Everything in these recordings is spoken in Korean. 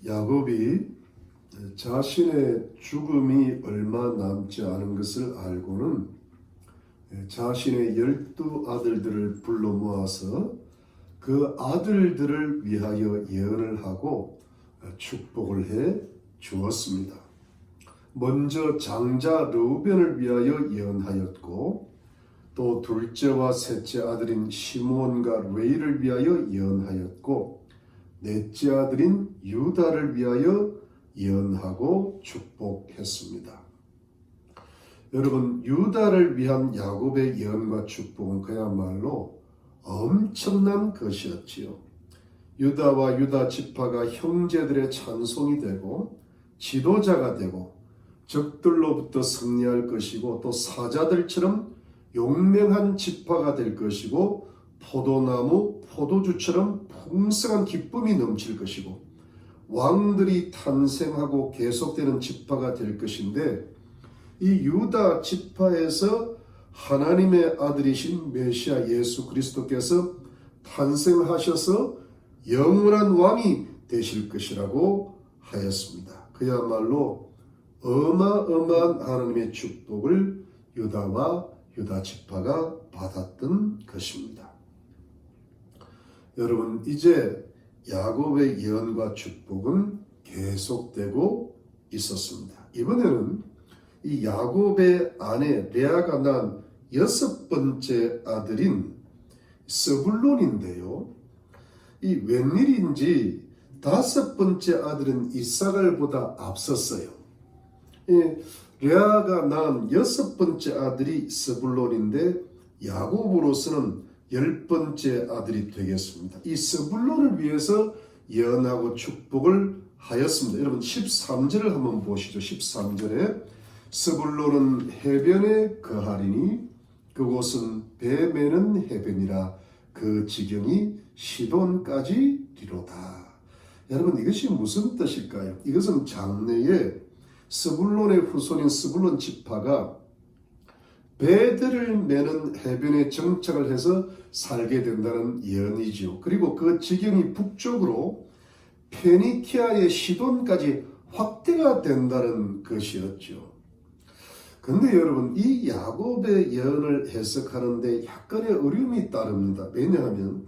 야곱이 자신의 죽음이 얼마 남지 않은 것을 알고는 자신의 12아들들을 불러 모아서 그 아들들을 위하여 예언을 하고 축복을 해 주었습니다. 먼저 장자 르우벤을 위하여 예언하였고, 또 둘째와 셋째 아들인 시므온과 레위를 위하여 예언하였고, 넷째 아들인 유다를 위하여 예언하고 축복했습니다. 여러분, 유다를 위한 야곱의 예언과 축복은 그야말로 엄청난 것이었지요. 유다와 유다 지파가 형제들의 찬송이 되고 지도자가 되고 적들로부터 승리할 것이고, 또 사자들처럼 용맹한 지파가 될 것이고, 포도나무, 포도주처럼 풍성한 기쁨이 넘칠 것이고, 왕들이 탄생하고 계속되는 지파가 될 것인데, 이 유다 지파에서 하나님의 아들이신 메시아 예수 그리스도께서 탄생하셔서 영원한 왕이 되실 것이라고 하였습니다. 그야말로 어마어마한 하나님의 축복을 유다와 유다 지파가 받았던 것입니다. 여러분, 이제 야곱의 예언과 축복은 계속되고 있었습니다. 이번에는 이 야곱의 아내 레아가 난 6번째 아들인 스불론인데요. 이 웬일인지 5번째 아들은 이사갈보다 앞섰어요. 레아가 낳은 6번째 아들이 스불론인데 야곱으로서는 10번째 아들이 되겠습니다. 이 스불론을 위해서 예언하고 축복을 하였습니다. 여러분 13절을 한번 보시죠. 13절에 스불론은 해변에 거하리니 그곳은 배 매는 해변이라 그 지경이 시돈까지 뒤로다. 여러분, 이것이 무슨 뜻일까요? 이것은 장래에 스불론의 후손인 스불론 지파가 배들을 매는 해변에 정착을 해서 살게 된다는 예언이지요. 그리고 그 지경이 북쪽으로 페니키아의 시돈까지 확대가 된다는 것이었죠. 근데 여러분, 이 야곱의 예언을 해석하는데 약간의 어려움이 따릅니다. 왜냐하면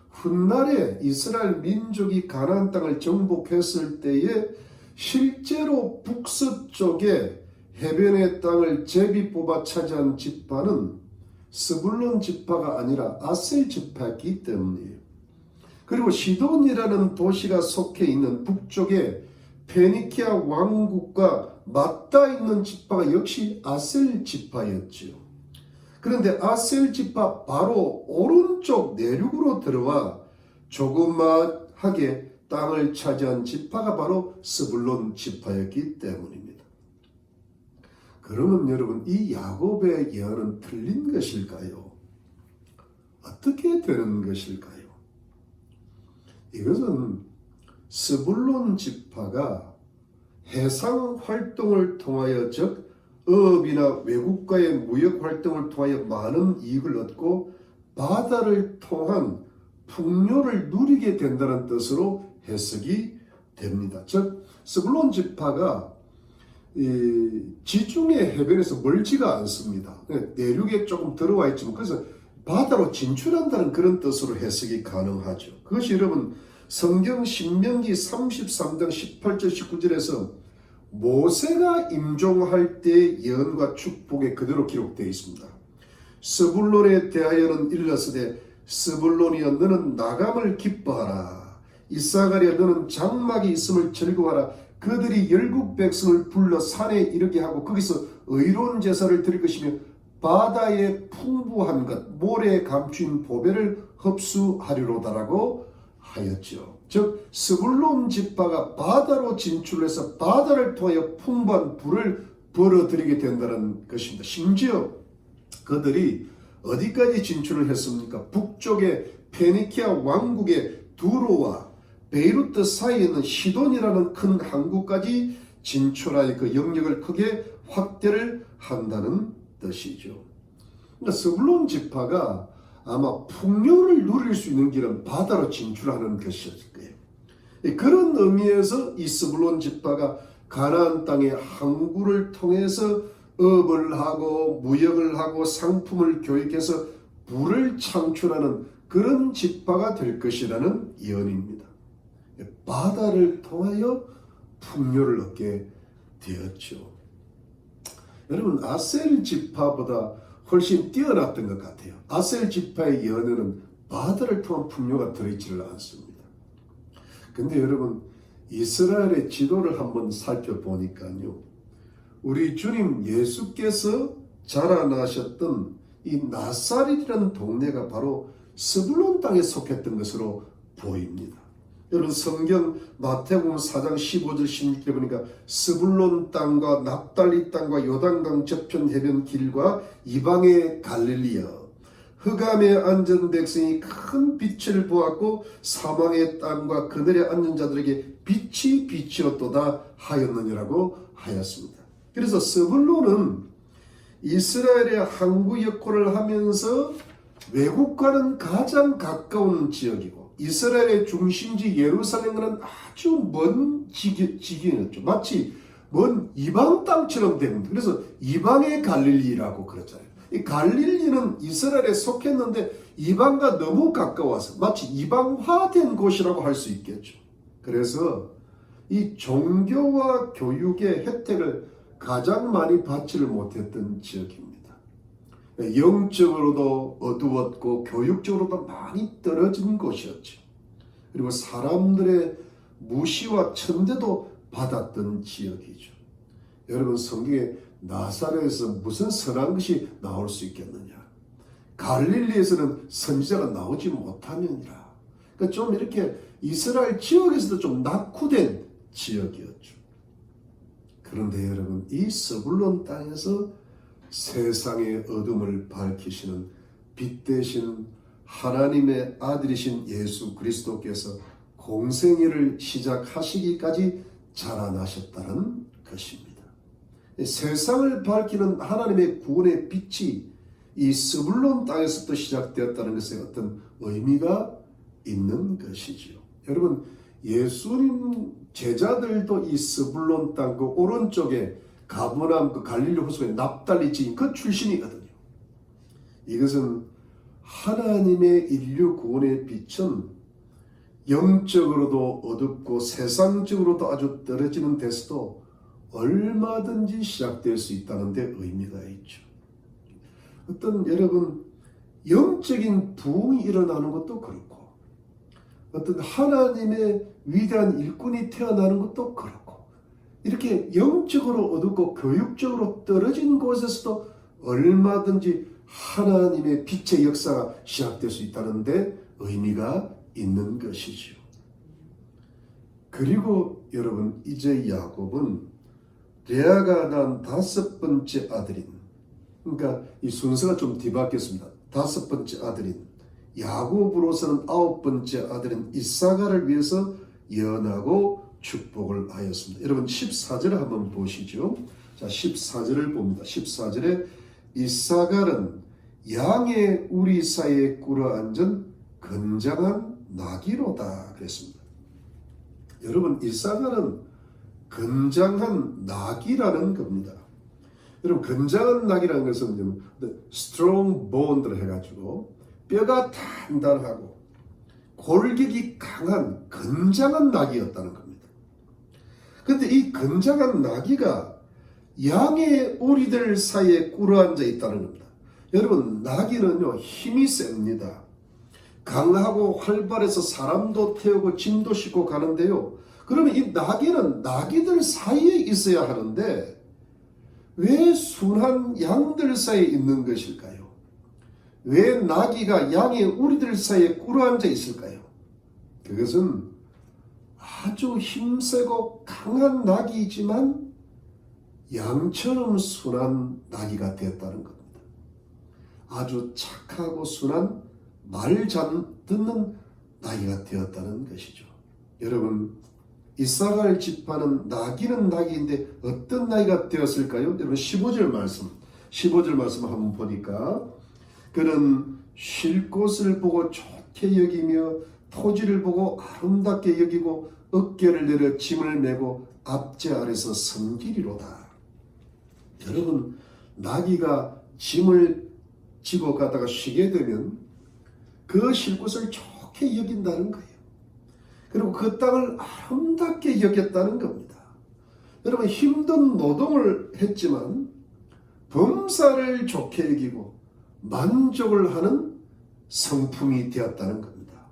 훗날에 이스라엘 민족이 가나안 땅을 정복했을 때에 실제로 북서쪽에 해변의 땅을 제비 뽑아 차지한 지파는 스불론 지파가 아니라 아셀 지파였기 때문이에요. 그리고 시돈이라는 도시가 속해 있는 북쪽에 페니키아 왕국과 맞닿아 있는 지파가 역시 아셀 지파였지요. 그런데 아셀 지파 바로 오른쪽 내륙으로 들어와 조그마하게 땅을 차지한 지파가 바로 스불론 지파였기 때문입니다. 그러면 여러분, 이 야곱의 예언은 틀린 것일까요? 어떻게 되는 것일까요? 이것은 스불론 지파가 해상 활동을 통하여, 즉 어업이나 외국과의 무역 활동을 통하여 많은 이익을 얻고 바다를 통한 풍요를 누리게 된다는 뜻으로 해석이 됩니다. 즉 스불론 지파가 지중해 해변에서 멀지가 않습니다. 내륙에 조금 들어와 있지만 그래서 바다로 진출한다는 그런 뜻으로 해석이 가능하죠. 그것이 여러분 성경 신명기 33장 18절 19절에서 모세가 임종할 때의 예언과 축복에 그대로 기록되어 있습니다. 스불론에 대하여는 일렀으되 스불론이여 너는 나감을 기뻐하라. 이사가리여 너는 장막이 있음을 즐거워하라. 그들이 열국 백성을 불러 산에 이르게 하고 거기서 의로운 제사를 드릴 것이며 바다의 풍부한 것 모래에 감추인 보배를 흡수하리로다라고 하였죠. 즉 스불론 지파가 바다로 진출해서 바다를 통하여 풍부한 부를 벌어들이게 된다는 것입니다. 심지어 그들이 어디까지 진출을 했습니까? 북쪽의 페니키아 왕국의 두로와 베이루트 사이에 있는 시돈이라는 큰 항구까지 진출하여 그 영역을 크게 확대를 한다는 뜻이죠. 그러니까 스불론 지파가 아마 풍요를 누릴 수 있는 길은 바다로 진출하는 것이었을 거예요. 그런 의미에서 이 스불론 지파가 가나안 땅의 항구를 통해서 업을 하고 무역을 하고 상품을 교육해서 부를 창출하는 그런 지파가 될 것이라는 예언입니다. 바다를 통하여 풍요를 얻게 되었죠. 여러분, 아셀 지파보다 훨씬 뛰어났던 것 같아요. 아셀 지파의 예언에는 바다를 통한 풍요가 들어있지를 않습니다. 근데 여러분, 이스라엘의 지도를 한번 살펴보니까요, 우리 주님 예수께서 자라나셨던 이 나사렛이라는 동네가 바로 스불론 땅에 속했던 것으로 보입니다. 여러분, 성경 마태복음 4장 15절 16절에 보니까 스불론 땅과 납달리 땅과 요단강 저편 해변 길과 이방의 갈릴리여, 흑암에 앉은 백성이 큰 빛을 보았고 사망의 땅과 그늘에 앉은 자들에게 빛이 비치었도다 하였느니라고 하였습니다. 그래서 스불론은 이스라엘의 항구 역할을 하면서 외국과는 가장 가까운 지역이고 이스라엘의 중심지 예루살렘과는 아주 먼 지경이었죠. 마치 먼 이방 땅처럼 됩니다. 그래서 이방의 갈릴리라고 그러잖아요. 이 갈릴리는 이스라엘에 속했는데 이방과 너무 가까워서 마치 이방화된 곳이라고 할 수 있겠죠. 그래서 이 종교와 교육의 혜택을 가장 많이 받지를 못했던 지역입니다. 영적으로도 어두웠고 교육적으로도 많이 떨어진 곳이었죠. 그리고 사람들의 무시와 천대도 받았던 지역이죠. 여러분, 성경에 나사렛에서 무슨 선한 것이 나올 수 있겠느냐? 갈릴리에서는 선지자가 나오지 못하느니라. 그러니까 좀 이렇게 이스라엘 지역에서도 좀 낙후된 지역이었죠. 그런데 여러분, 이 스불론 땅에서 세상의 어둠을 밝히시는 빛 대신 하나님의 아들이신 예수 그리스도께서 공생애를 시작하시기까지 자라나셨다는 것입니다. 세상을 밝히는 하나님의 구원의 빛이 이 스불론 땅에서부터 시작되었다는 것에 어떤 의미가 있는 것이지요. 여러분, 예수님 제자들도 이 스불론 땅 그 오른쪽에 가브나움 그 갈릴리 호수의 납달리 지인 그 출신이거든요. 이것은 하나님의 인류 구원의 빛은 영적으로도 어둡고 세상적으로도 아주 떨어지는 데서도 얼마든지 시작될 수 있다는 데 의미가 있죠. 어떤 여러분 영적인 부흥이 일어나는 것도 그렇고 어떤 하나님의 위대한 일꾼이 태어나는 것도 그렇고 이렇게 영적으로 어둡고 교육적으로 떨어진 곳에서도 얼마든지 하나님의 빛의 역사가 시작될 수 있다는 데 의미가 있는 것이죠. 그리고 여러분, 이제 야곱은 레아가 낳은 5번째 아들인, 그러니까 이 순서가 좀 뒤바뀌었습니다. 5번째 아들인 야곱으로서는 9번째 아들인 이사가를 위해서 예언하고 축복을 하였습니다. 여러분 14절을 한번 보시죠. 자, 14절을 봅니다. 14절에 이사갈은 양의 우리 사이에 꿇어앉은 건장한 나귀로다 그랬습니다. 여러분, 이사갈은 건장한 나귀라는 겁니다. 여러분, 건장한 나귀라는 것은 strong bone를 해가지고 뼈가 단단하고 골격이 강한 건장한 나귀였다는 겁니다. 그런데 이 건장한 나귀가 양의 오리들 사이에 꿇어앉아 있다는 겁니다. 여러분, 나귀는요 힘이 셉니다. 강하고 활발해서 사람도 태우고 짐도 싣고 가는데요. 그러면 이 나귀는 나귀들 사이에 있어야 하는데 왜 순한 양들 사이에 있는 것일까요? 왜 나귀가 양의 우리들 사이에 꿇어앉아 있을까요? 그것은 아주 힘세고 강한 나귀이지만 양처럼 순한 나귀가 되었다는 겁니다. 아주 착하고 순한 말 잘 듣는 나귀가 되었다는 것이죠. 여러분, 이사갈 지파는 나귀는 나귀인데 어떤 나귀가 되었을까요? 여러분 15절 말씀 한번 보니까 그는 쉴 곳을 보고 좋게 여기며 토지를 보고 아름답게 여기고 어깨를 내려 짐을 메고 압제 아래서 섬기리로다. 여러분, 나귀가 짐을 지고 가다가 쉬게 되면 그 쉴 곳을 좋게 여긴다는 거예요. 그리고 그 땅을 아름답게 여겼다는 겁니다. 여러분, 힘든 노동을 했지만 범사를 좋게 여기고 만족을 하는 성품이 되었다는 겁니다.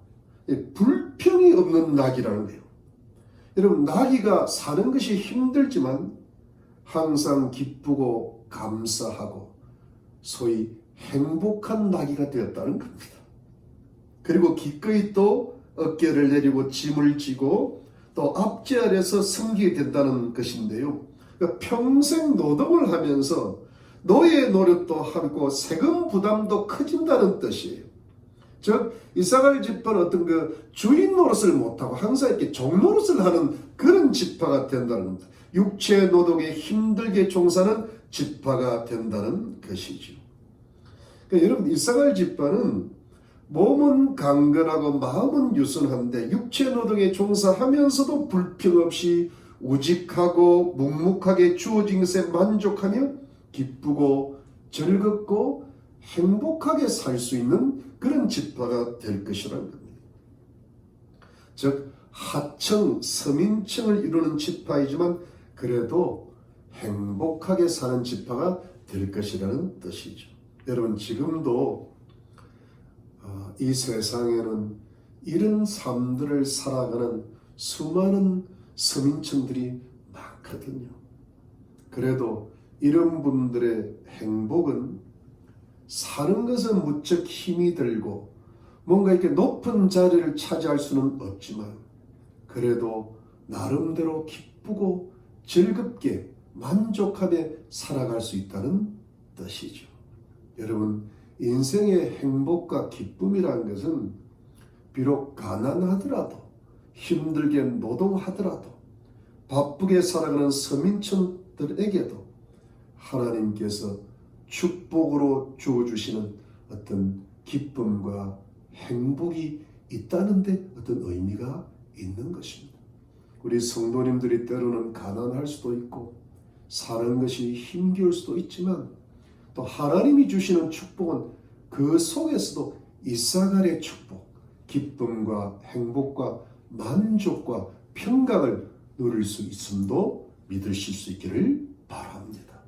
불평이 없는 낙이라는 거예요. 여러분, 낙이가 사는 것이 힘들지만 항상 기쁘고 감사하고 소위 행복한 낙이가 되었다는 겁니다. 그리고 기꺼이 또 어깨를 내리고 짐을 지고 또 압제 아래서 섬기게 된다는 것인데요. 그러니까 평생 노동을 하면서 노예 노릇도 하고 세금 부담도 커진다는 뜻이에요. 즉 이사갈 지파는 어떤 그 주인 노릇을 못하고 항상 이렇게 종 노릇을 하는 그런 지파가 된다는 겁니다. 육체 노동에 힘들게 종사하는 지파가 된다는 것이죠. 그러니까 여러분, 이사갈 지파는 몸은 강건하고 마음은 유순한데 육체 노동에 종사하면서도 불평 없이 우직하고 묵묵하게 주어진 것에 만족하며 기쁘고 즐겁고 행복하게 살 수 있는 그런 지파가 될 것이라는 겁니다. 즉 하청, 서민층을 이루는 지파이지만 그래도 행복하게 사는 지파가 될 것이라는 뜻이죠. 여러분, 지금도 이 세상에는 이런 삶들을 살아가는 수많은 서민층들이 많거든요. 그래도 이런 분들의 행복은 사는 것은 무척 힘이 들고 뭔가 이렇게 높은 자리를 차지할 수는 없지만 그래도 나름대로 기쁘고 즐겁게 만족하며 살아갈 수 있다는 뜻이죠. 여러분, 인생의 행복과 기쁨이라는 것은 비록 가난하더라도 힘들게 노동하더라도 바쁘게 살아가는 서민층들에게도 하나님께서 축복으로 주어주시는 어떤 기쁨과 행복이 있다는 데 어떤 의미가 있는 것입니다. 우리 성도님들이 때로는 가난할 수도 있고 사는 것이 힘겨울 수도 있지만 또 하나님이 주시는 축복은 그 속에서도 이사갈의 축복, 기쁨과 행복과 만족과 평강을 누릴 수 있음도 믿으실 수 있기를 바랍니다.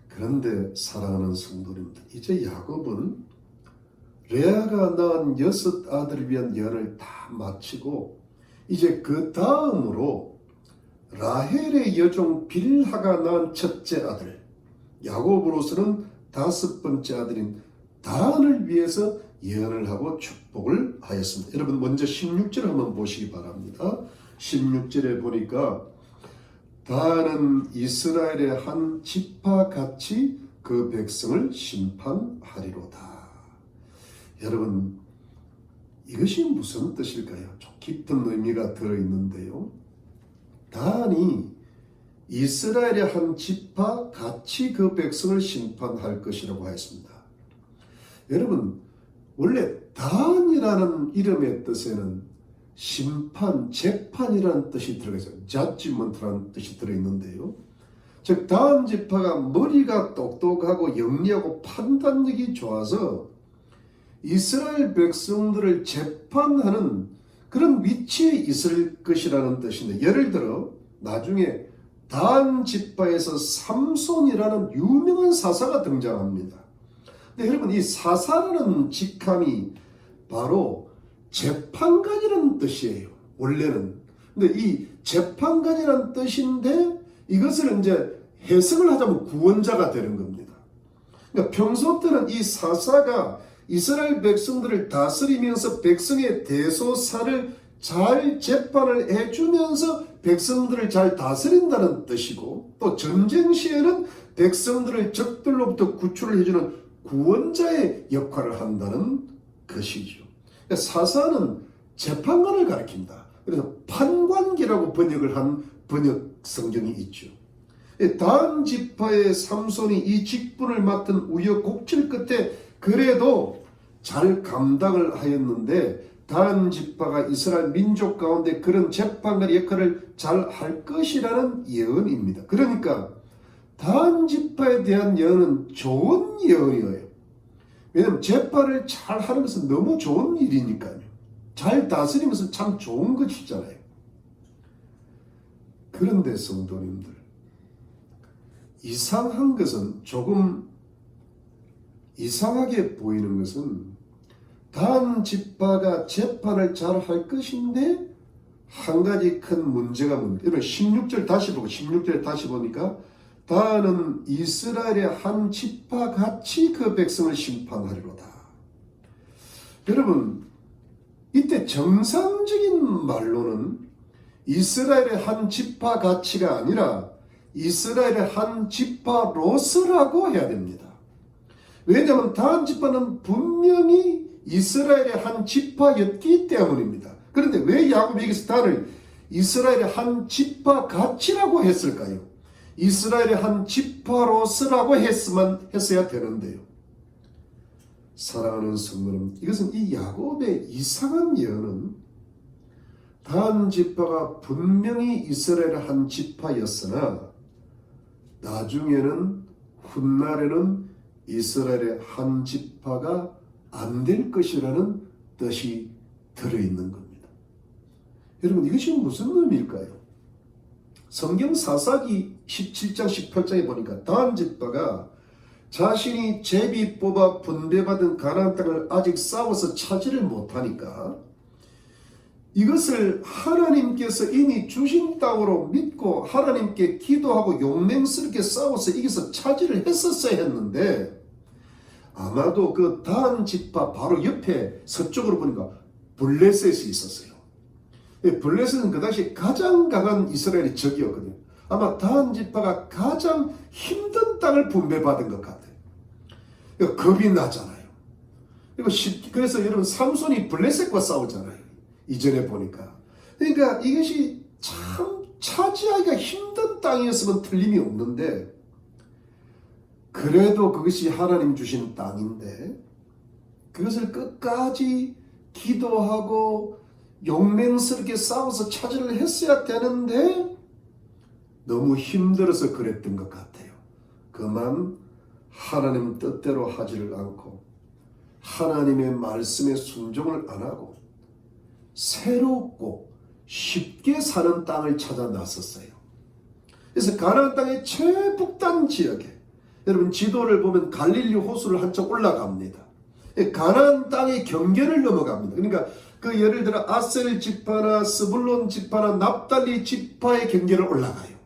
그런데 사랑하는 성도님들, 이제 야곱은 레아가 낳은 6 아들을 위한 예언을 다 마치고 이제 그 다음으로 라헬의 여종 빌하가 낳은 첫째 아들 야곱으로서는 5번째 아들인 단을 위해서 예언을 하고 축복을 하였습니다. 여러분, 먼저 16절 한번 보시기 바랍니다. 16절에 보니까 단은 이스라엘의 한 지파같이 그 백성을 심판하리로다. 여러분, 이것이 무슨 뜻일까요? 좀 깊은 의미가 들어있는데요. 단이 이스라엘의 한 지파 같이 그 백성을 심판할 것이라고 하였습니다. 여러분, 원래 단이라는 이름의 뜻에는 심판, 재판이라는 뜻이 들어있어요. judgment라는 뜻이 들어있는데요. 즉 단 지파가 머리가 똑똑하고 영리하고 판단력이 좋아서 이스라엘 백성들을 재판하는 그런 위치에 있을 것이라는 뜻인데, 예를 들어 나중에 단 지파에서 삼손이라는 유명한 사사가 등장합니다. 근데 여러분, 이 사사라는 직함이 바로 재판관이라는 뜻이에요, 원래는. 근데 이 재판관이라는 뜻인데 이것을 이제 해석을 하자면 구원자가 되는 겁니다. 그러니까 평소 때는 이 사사가 이스라엘 백성들을 다스리면서 백성의 대소사를 잘 재판을 해주면서 백성들을 잘 다스린다는 뜻이고, 또 전쟁 시에는 백성들을 적들로부터 구출을 해주는 구원자의 역할을 한다는 것이죠. 그러니까 사사는 재판관을 가리킨다. 그래서 판관기라고 번역을 한 번역 성경이 있죠. 단 지파의 삼손이 이 직분을 맡은 우여곡절 끝에 그래도 잘 감당을 하였는데, 단 지파가 이스라엘 민족 가운데 그런 재판관의 역할을 잘 할 것이라는 예언입니다. 그러니까 단 지파에 대한 예언은 좋은 예언이에요. 왜냐하면 재판을 잘 하는 것은 너무 좋은 일이니까요. 잘 다스리는 것은 참 좋은 것이잖아요. 그런데 성도님들, 이상한 것은, 조금 이상하게 보이는 것은 단 지파가 재판을 잘 할 것인데 한 가지 큰 문제가 뭔데? 여러분 16절 다시 보고 16절 다시 보니까 단은 이스라엘의 한 지파 같이 그 백성을 심판하리로다. 여러분 이때 정상적인 말로는 이스라엘의 한 지파 같이가 아니라 이스라엘의 한 지파로서라고 해야 됩니다. 왜냐하면 단 지파는 분명히 이스라엘의 한 지파였기 때문입니다. 그런데 왜 야곱이 여기서 단을 이스라엘의 한 지파 같이라고 했을까요? 이스라엘의 한 지파로서라고 했어야 되는데요. 사랑하는 성도님, 이것은 이 야곱의 이상한 예언은 단 지파가 분명히 이스라엘의 한 지파였으나 나중에는 훗날에는 이스라엘의 한 지파가 안 될 것이라는 뜻이 들어있는 겁니다. 여러분 이것이 무슨 의미일까요? 성경 사사기 17장 18장에 보니까 단 지파가 자신이 제비 뽑아 분배받은 가나안 땅을 아직 싸워서 차지를 못하니까 이것을 하나님께서 이미 주신 땅으로 믿고 하나님께 기도하고 용맹스럽게 싸워서 이겨서 차지를 했었어야 했는데 아마도 그 단 지파 바로 옆에 서쪽으로 보니까 블레셋이 있었어요. 블레셋은 그 당시 가장 강한 이스라엘의 적이었거든요. 아마 단 지파가 가장 힘든 땅을 분배받은 것 같아요. 겁이 나잖아요. 그래서 여러분 삼손이 블레셋과 싸우잖아요. 이전에 보니까. 그러니까 이것이 참 차지하기가 힘든 땅이었으면 틀림이 없는데 그래도 그것이 하나님 주신 땅인데 그것을 끝까지 기도하고 용맹스럽게 싸워서 차지를 했어야 되는데 너무 힘들어서 그랬던 것 같아요. 그만 하나님 뜻대로 하지를 않고 하나님의 말씀에 순종을 안 하고 새롭고 쉽게 사는 땅을 찾아 나섰어요. 그래서 가나안 땅의 최북단 지역에 여러분 지도를 보면 갈릴리 호수를 한쪽 올라갑니다. 가나안 땅의 경계를 넘어갑니다. 그러니까 그 예를 들어 아셀 지파나 스불론 지파나 납달리 지파의 경계를 올라가요.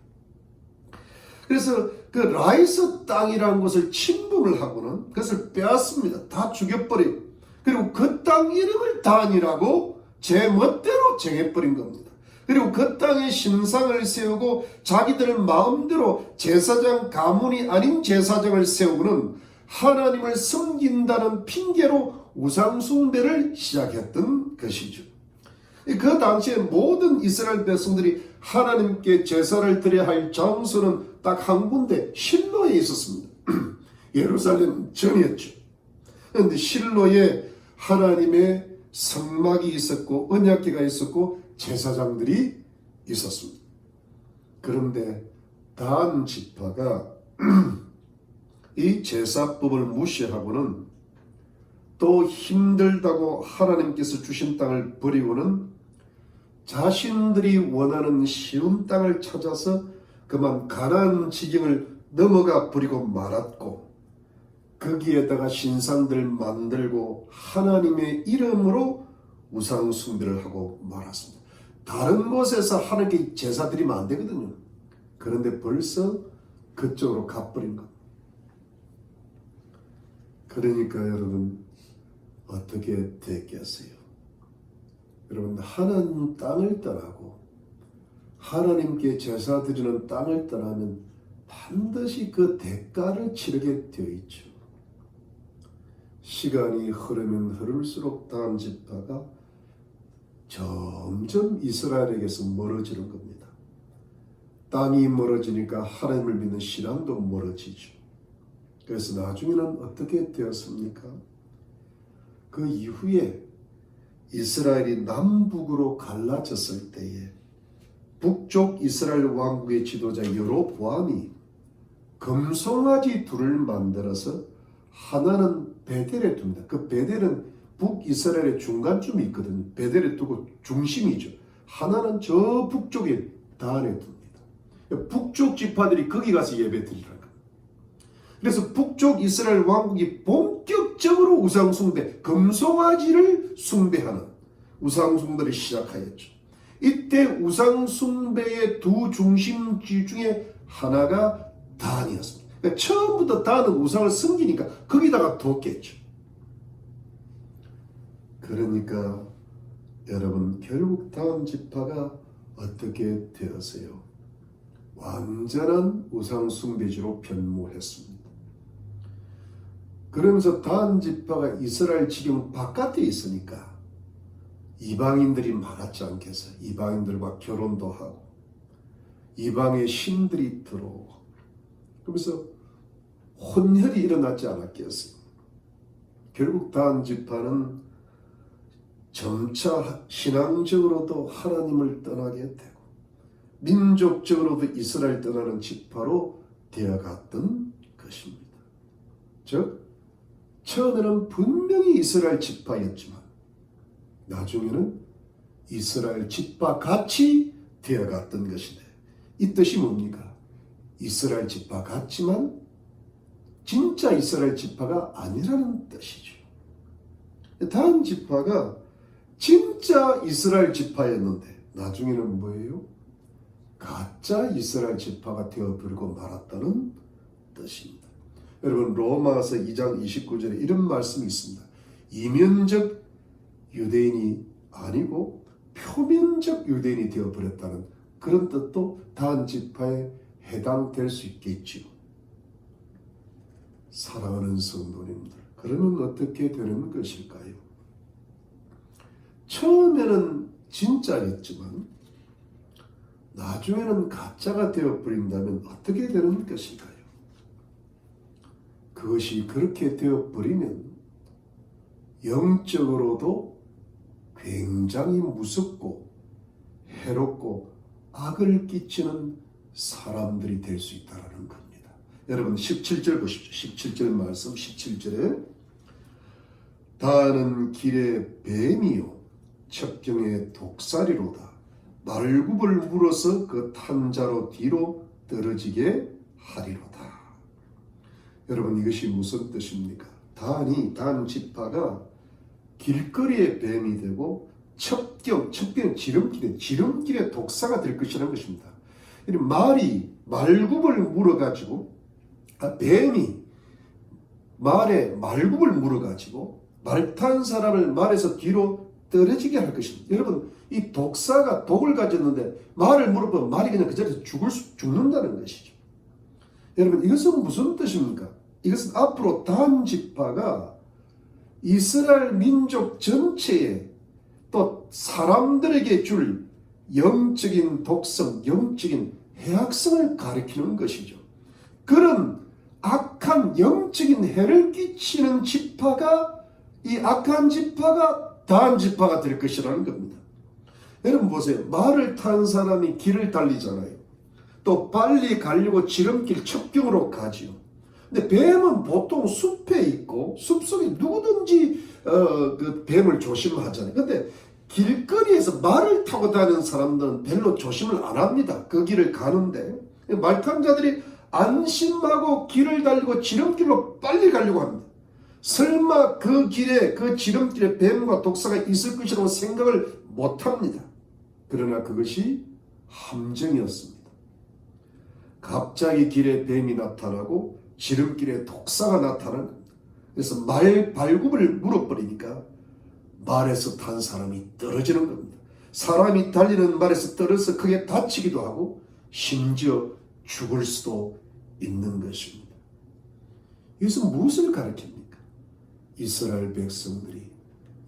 그래서 그 라이스 땅이라는 곳을 침범을 하고는 그것을 빼앗습니다. 다 죽여버리고 그리고 그 땅 이름을 단이라고 제 멋대로 정해버린 겁니다. 그리고 그 땅에 신상을 세우고 자기들 마음대로 제사장 가문이 아닌 제사장을 세우고는 하나님을 섬긴다는 핑계로 우상숭배를 시작했던 것이죠. 그 당시에 모든 이스라엘 백성들이 하나님께 제사를 드려야 할 장소는 딱 한 군데 실로에 있었습니다. 예루살렘 전이었죠. 그런데 실로에 하나님의 성막이 있었고 언약궤가 있었고 제사장들이 있었습니다. 그런데 단 지파가 이 제사법을 무시하고는 또 힘들다고 하나님께서 주신 땅을 버리고는 자신들이 원하는 쉬운 땅을 찾아서 그만 가나안 지경을 넘어가 버리고 말았고 거기에다가 신상들 만들고 하나님의 이름으로 우상 숭배를 하고 말았습니다. 다른 곳에서 하나님께 제사 드리면 안 되거든요. 그런데 벌써 그쪽으로 가버린 것. 그러니까 여러분 어떻게 됐겠어요? 여러분 하나님 땅을 떠나고 하나님께 제사 드리는 땅을 떠나면 반드시 그 대가를 치르게 되어 있죠. 시간이 흐르면 흐를수록 단 지파가 점점 이스라엘에게서 멀어지는 겁니다. 땅이 멀어지니까 하나님을 믿는 신앙도 멀어지죠. 그래서 나중에는 어떻게 되었습니까? 그 이후에 이스라엘이 남북으로 갈라졌을 때에 북쪽 이스라엘 왕국의 지도자 여로보암이 금송아지 둘을 만들어서 하나는 베델에 둡니다. 그 베델은 북이스라엘의 중간쯤에 있거든요. 베델에 두고 중심이죠. 하나는 저 북쪽에 단에 둡니다. 북쪽 지파들이 거기 가서 예배 드리라는 거예요. 그래서 북쪽 이스라엘 왕국이 본격적으로 우상숭배, 금송아지를 숭배하는 우상숭배를 시작하였죠. 이때 우상숭배의 두 중심지 중에 하나가 단이었습니다. 그러니까 처음부터 단은 우상을 섬기니까 거기다가 뒀겠죠. 그러니까 여러분 결국 단 지파가 어떻게 되었어요? 완전한 우상숭배지로 변모했습니다. 그러면서 단 지파가 이스라엘 지경 바깥에 있으니까 이방인들이 많았지 않겠어요? 이방인들과 결혼도 하고 이방의 신들이 들어오고 그러면서 혼혈이 일어나지 않았겠어요? 결국 단 지파는 점차 신앙적으로도 하나님을 떠나게 되고 민족적으로도 이스라엘 떠나는 지파로 되어갔던 것입니다. 즉 처음에는 분명히 이스라엘 지파였지만 나중에는 이스라엘 지파 같이 되어갔던 것인데 이 뜻이 뭡니까? 이스라엘 지파 같지만 진짜 이스라엘 지파가 아니라는 뜻이죠. 단 지파가 진짜 이스라엘 지파였는데 나중에는 뭐예요? 가짜 이스라엘 지파가 되어버리고 말았다는 뜻입니다. 여러분 로마서 2장 29절에 이런 말씀이 있습니다. 이면적 유대인이 아니고 표면적 유대인이 되어버렸다는 그런 뜻도 단 지파에 해당될 수 있겠지요. 사랑하는 성도님들, 그러면 어떻게 되는 것일까요? 처음에는 진짜였지만 나중에는 가짜가 되어버린다면 어떻게 되는 것일까요? 그것이 그렇게 되어버리면 영적으로도 굉장히 무섭고 해롭고 악을 끼치는 사람들이 될 수 있다는 겁니다. 여러분 17절 보십시오. 17절 말씀 17절에 다는 길의 뱀이요 첩경의 독사리로다. 말굽을 물어서 그 탄자로 뒤로 떨어지게 하리로다. 여러분 이것이 무슨 뜻입니까? 단 지파가 길거리의 뱀이 되고 첩경은 지름길의 독사가 될 것이라는 것입니다. 말굽을 물어가지고 뱀이 말에 말굽을 물어가지고 말 탄 사람을 말에서 뒤로 떨어지게 할 것입니다. 여러분 이 독사가 독을 가졌는데 말을 물어보면 말이 그냥 그 자리에서 죽는다는 것이죠. 여러분 이것은 무슨 뜻입니까? 이것은 앞으로 단 지파가 이스라엘 민족 전체에 또 사람들에게 줄 영적인 독성, 영적인 해악성을 가리키는 것이죠. 그런 악한 영적인 해를 끼치는 지파가 이 악한 지파가 단 지파가 될 것이라는 겁니다. 여러분 보세요. 말을 탄 사람이 길을 달리잖아요. 또 빨리 가려고 지름길 첩경으로 가지요. 근데 뱀은 보통 숲에 있고 숲속에 누구든지 그 뱀을 조심하잖아요. 근데 길거리에서 말을 타고 다니는 사람들은 별로 조심을 안 합니다. 그 길을 가는데 말 탄 자들이 안심하고 길을 달리고 지름길로 빨리 가려고 합니다. 설마 그 길에 그 지름길에 뱀과 독사가 있을 것이라고 생각을 못합니다. 그러나 그것이 함정이었습니다. 갑자기 길에 뱀이 나타나고 지름길에 독사가 나타나는 겁니다. 그래서 발굽을 물어버리니까 말에서 탄 사람이 떨어지는 겁니다. 사람이 달리는 말에서 떨어져서 크게 다치기도 하고 심지어 죽을 수도 있는 것입니다. 이것은 무엇을 가르칩니까? 이스라엘 백성들이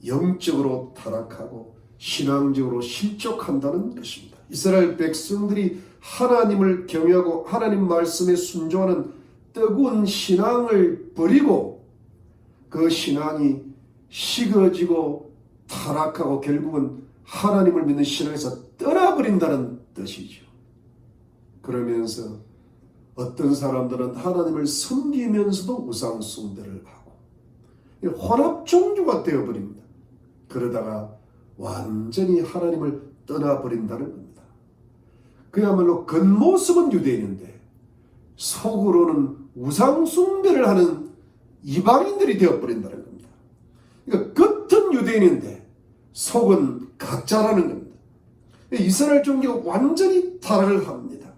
영적으로 타락하고 신앙적으로 실족한다는 것입니다. 이스라엘 백성들이 하나님을 경외하고 하나님 말씀에 순종하는 뜨거운 신앙을 버리고 그 신앙이 식어지고 타락하고 결국은 하나님을 믿는 신앙에서 떠나버린다는 뜻이죠. 그러면서 어떤 사람들은 하나님을 섬기면서도 우상 숭배를 하고 혼합 종교가 되어버립니다. 그러다가 완전히 하나님을 떠나버린다는 겁니다. 그야말로 겉모습은 유대인인데 속으로는 우상 숭배를 하는 이방인들이 되어버린다는 겁니다. 그러니까 겉은 유대인인데 속은 가짜라는 겁니다. 이스라엘 종교가 완전히 타락을 합니다.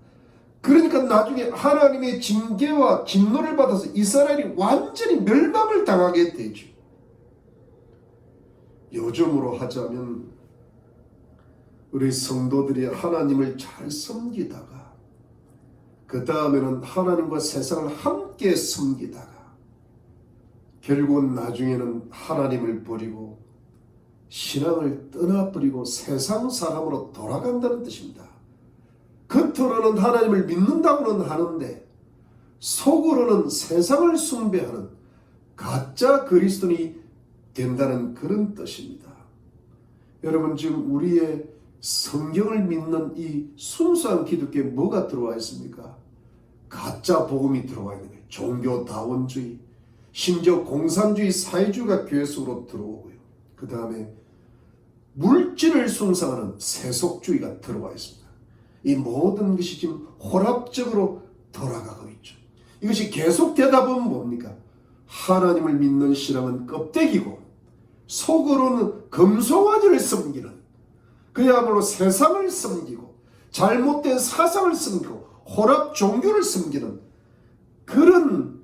그러니까 나중에 하나님의 징계와 진노를 받아서 이스라엘이 완전히 멸망을 당하게 되죠. 요즘으로 하자면 우리 성도들이 하나님을 잘 섬기다가 그 다음에는 하나님과 세상을 함께 섬기다가 결국은 나중에는 하나님을 버리고 신앙을 떠나버리고 세상 사람으로 돌아간다는 뜻입니다. 겉으로는 하나님을 믿는다고는 하는데 속으로는 세상을 숭배하는 가짜 그리스도인이 된다는 그런 뜻입니다. 여러분, 지금 우리의 성경을 믿는 이 순수한 기독교에 뭐가 들어와 있습니까? 가짜 복음이 들어와 있는 거예요. 종교다원주의, 심지어 공산주의, 사회주의가 교회 속으로 들어오고요. 그 다음에 물질을 숭상하는 세속주의가 들어와 있습니다. 이 모든 것이 지금 혼합적으로 돌아가고 있죠. 이것이 계속되다 보면 뭡니까? 하나님을 믿는 신앙은 껍데기고 속으로는 금송아지를 섬기는, 그야말로 세상을 섬기고 잘못된 사상을 섬기고 혼합 종교를 섬기는 그런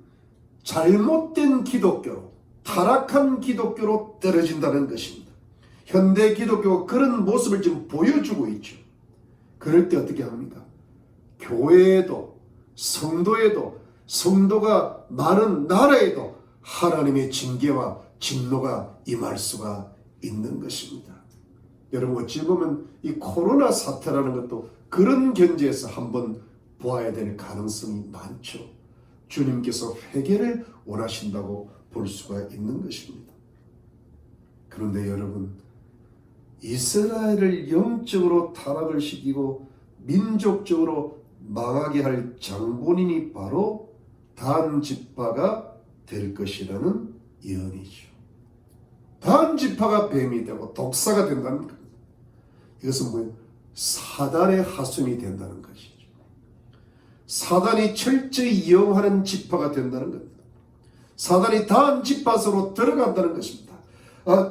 잘못된 기독교로, 타락한 기독교로 떨어진다는 것입니다. 현대 기독교가 그런 모습을 지금 보여주고 있죠. 그럴 때 어떻게 합니까? 교회에도 성도에도 성도가 많은 나라에도 하나님의 징계와 진노가 임할 수가 있는 것입니다. 여러분, 어찌 보면 이 코로나 사태라는 것도 그런 견지에서 한번 보아야 될 가능성이 많죠. 주님께서 회개를 원하신다고 볼 수가 있는 것입니다. 그런데 여러분, 이스라엘을 영적으로 타락을 시키고 민족적으로 망하게 할 장본인이 바로 단 지파가 될 것이라는 예언이죠. 단 지파가 뱀이 되고 독사가 된다는 겁니다. 이것은 뭐예요? 사단의 하순이 된다는 것이죠. 사단이 철저히 이용하는 지파가 된다는 겁니다. 사단이 단 지파서로 들어간다는 것입니다.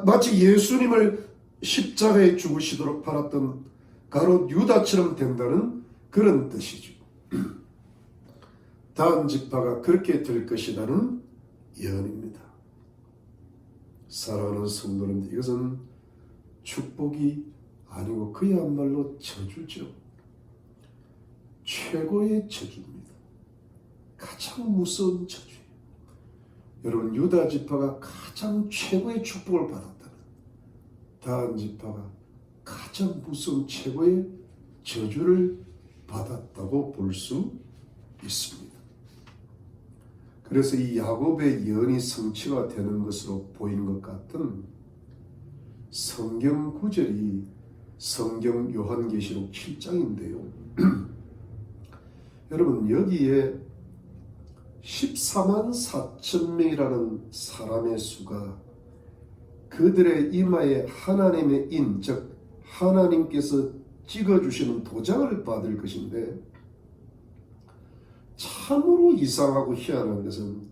마치 예수님을 십자가에 죽으시도록 팔았던 가롯 유다처럼 된다는 그런 뜻이죠. 단 지파가 그렇게 될 것이라는 예언입니다. 사랑하는 성도는, 이것은 축복이 아니고 그야말로 저주죠. 최고의 저주입니다. 가장 무서운 저주예요. 여러분, 유다 지파가 가장 최고의 축복을 받았다면 단 지파가 가장 무서운 최고의 저주를 받았다고 볼 수 있습니다. 그래서 이 야곱의 예언이 성취가 되는 것으로 보이는 것 같은 성경 구절이 성경 요한계시록 7장인데요. 여러분, 여기에 14만 4천 명이라는 사람의 수가 그들의 이마에 하나님의 인, 즉 하나님께서 찍어주시는 도장을 받을 것인데, 참으로 이상하고 희한한 것은